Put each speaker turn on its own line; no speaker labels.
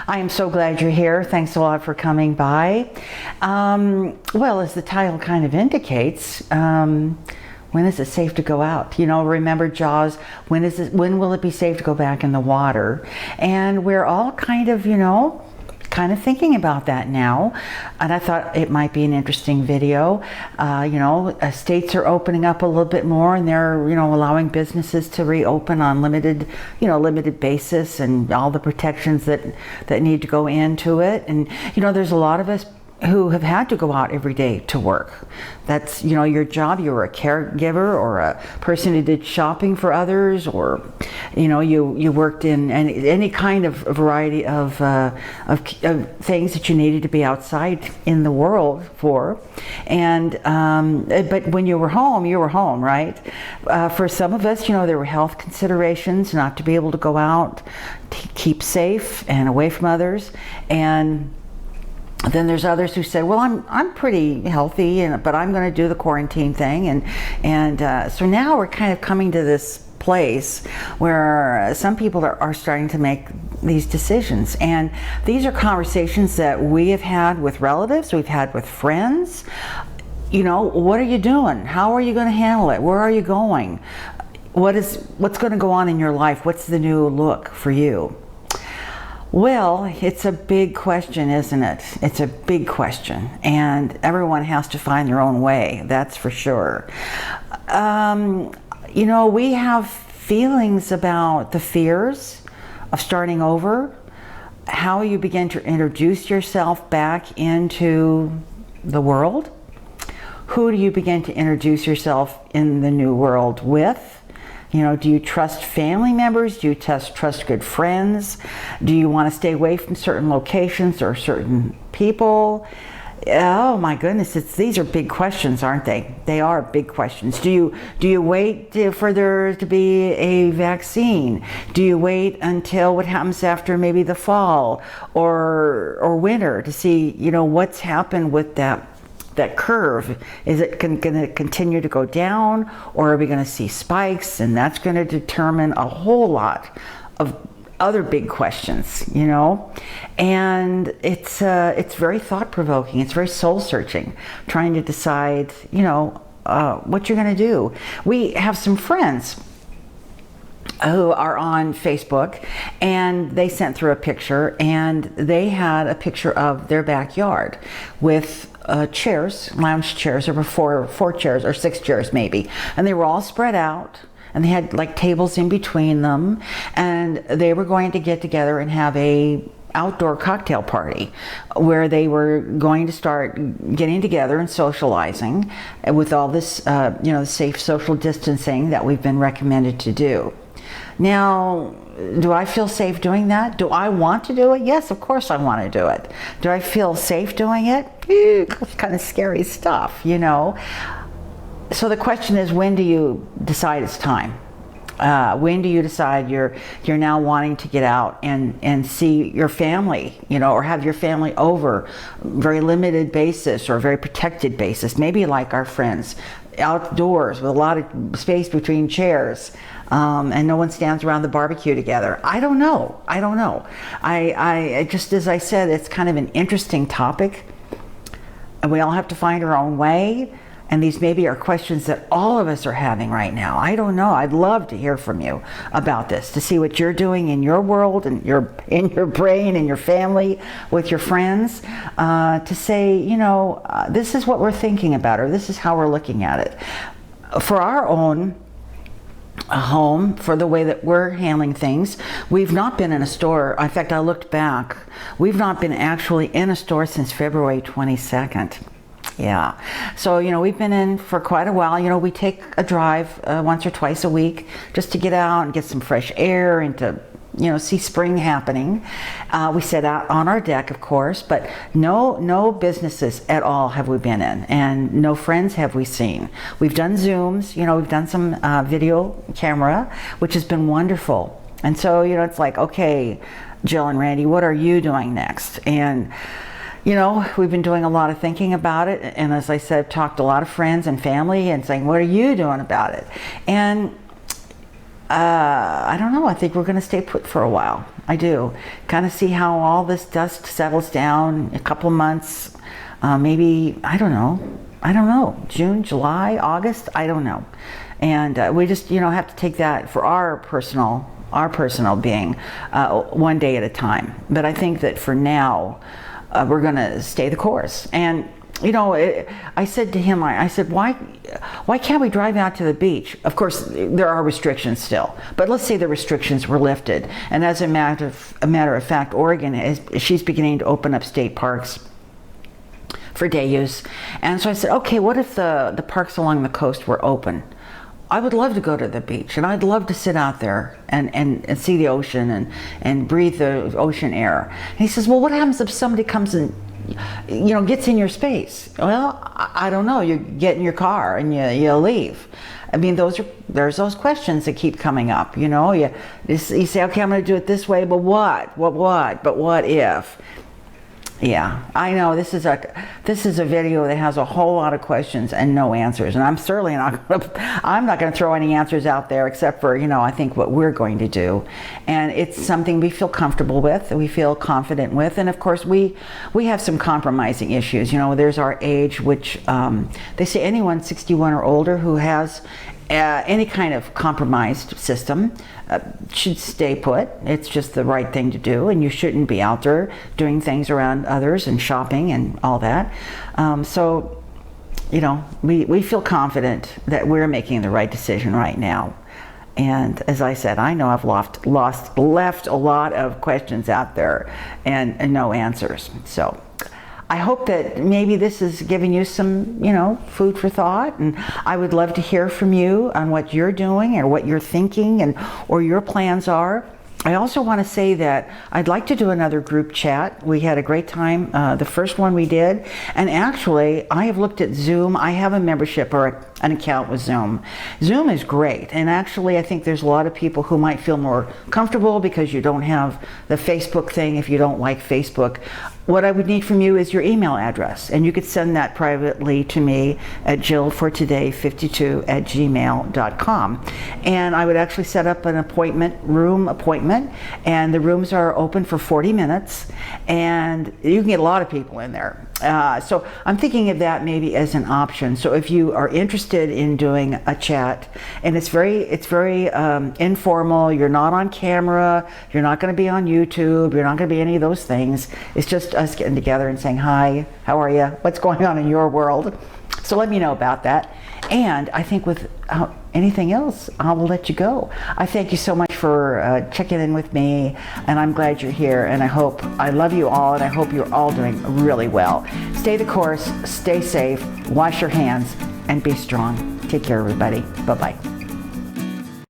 I am so glad you're here. Thanks a lot for coming by. Well, as the title kind of indicates, when is it safe to go out? You know, remember Jaws, when will it be safe to go back in the water? And we're all kind of, thinking about that now, and I thought it might be an interesting video. States are opening up a little bit more, and they're allowing businesses to reopen on limited basis, and all the protections that need to go into it. And there's a lot of us who have had to go out every day to work. That's your job. You were a caregiver or a person who did shopping for others, or you worked in any kind of variety of things that you needed to be outside in the world for. And but when you were home, right? For some of us, there were health considerations not to be able to go out, to keep safe and away from others. And then there's others who said, well, I'm pretty healthy, but I'm going to do the quarantine thing. And so now we're kind of coming to this place where some people are starting to make these decisions. And these are conversations that we have had with relatives, we've had with friends. What are you doing? How are you going to handle it? Where are you going? What's going to go on in your life? What's the new look for you? Well, it's a big question, isn't it? It's a big question, and everyone has to find their own way, that's for sure. We have feelings about the fears of starting over, how you begin to introduce yourself back into the world. Who do you begin to introduce yourself in the new world with? Do you trust family members? Do you trust good friends? Do you want to stay away from certain locations or certain people? Oh my goodness, these are big questions, aren't they? They are big questions. Do you wait for there to be a vaccine? Do you wait until what happens after maybe the fall or winter to see what's happened with that curve? Is it going to continue to go down, or are we going to see spikes? And that's going to determine a whole lot of other big questions, and it's very thought-provoking. It's very soul-searching, trying to decide what you're going to do. We have some friends who are on Facebook, and they sent through a picture, and they had a picture of their backyard with chairs, lounge chairs. There were four chairs or 6 chairs maybe, and they were all spread out, and they had like tables in between them, and they were going to get together and have a outdoor cocktail party where they were going to start getting together and socializing with all this safe social distancing that we've been recommended to do. Now, do I feel safe doing that? Do I want to do it? Yes, of course I want to do it. Do I feel safe doing it? It's kind of scary stuff, So the question is, when do you decide it's time? When do you decide you're now wanting to get out and see your family, or have your family over, very limited basis or very protected basis, maybe like our friends, outdoors with a lot of space between chairs, and no one stands around the barbecue together. I don't know. I just, as I said, it's kind of an interesting topic, and we all have to find our own way. And these maybe are questions that all of us are having right now. I don't know. I'd love to hear from you about this, to see what you're doing in your world and in your brain and your family with your friends, to say, this is what we're thinking about, or this is how we're looking at it. For our own home, for the way that we're handling things, we've not been in a store. In fact, I looked back. We've not been actually in a store since February 22nd. Yeah, so we've been in for quite a while. We take a drive once or twice a week just to get out and get some fresh air and to see spring happening. We sit out on our deck, of course, but no businesses at all have we been in, and no friends have we seen. We've done Zooms, we've done some video camera, which has been wonderful. And so it's like, okay, Jill and Randy, what are you doing next? And we've been doing a lot of thinking about it, and as I said, talked to a lot of friends and family and saying, what are you doing about it? And I don't know, I think we're going to stay put for a while. I do. Kind of see how all this dust settles down, a couple months, maybe, I don't know, June, July, August, I don't know. And we just, have to take that for our personal being, one day at a time. But I think that for now, we're going to stay the course. And I said to him, I said, why can't we drive out to the beach? Of course, there are restrictions still, but let's say the restrictions were lifted. And as a matter of fact, Oregon she's beginning to open up state parks for day use. And so I said, okay, what if the parks along the coast were open? I would love to go to the beach, and I'd love to sit out there and see the ocean and breathe the ocean air. And he says, well, what happens if somebody comes and gets in your space? Well, I don't know. You get in your car and you leave. I mean, there's those questions that keep coming up. You say, okay, I'm going to do it this way, but what? But what if? Yeah, I know this is a video that has a whole lot of questions and no answers, and I'm certainly not going to throw any answers out there except for I think what we're going to do, and it's something we feel comfortable with, we feel confident with, and of course we have some compromising issues. There's our age, which they say anyone 61 or older who has any kind of compromised system should stay put. It's just the right thing to do, and you shouldn't be out there doing things around others and shopping and all that. So we feel confident that we're making the right decision right now. And as I said, I know I've left a lot of questions out there and no answers. So I hope that maybe this has given you some, food for thought, and I would love to hear from you on what you're doing or what you're thinking or your plans are. I also want to say that I'd like to do another group chat. We had a great time, the first one we did, and actually I have looked at Zoom. I have a membership or an account with Zoom. Zoom is great, and actually I think there's a lot of people who might feel more comfortable because you don't have the Facebook thing if you don't like Facebook. What I would need from you is your email address, and you could send that privately to me at jillfortoday52@gmail.com. And I would actually set up an room appointment, and the rooms are open for 40 minutes, and you can get a lot of people in there. So I'm thinking of that maybe as an option. So if you are interested in doing a chat, and it's very informal, you're not on camera, you're not going to be on YouTube, you're not going to be any of those things. It's just us getting together and saying, hi, how are you? What's going on in your world? So let me know about that. And I think without anything else, I will let you go. I thank you so much for checking in with me, and I'm glad you're here, and I love you all, and I hope you're all doing really well. Stay the course, stay safe, wash your hands, and be strong. Take care, everybody. Bye-bye.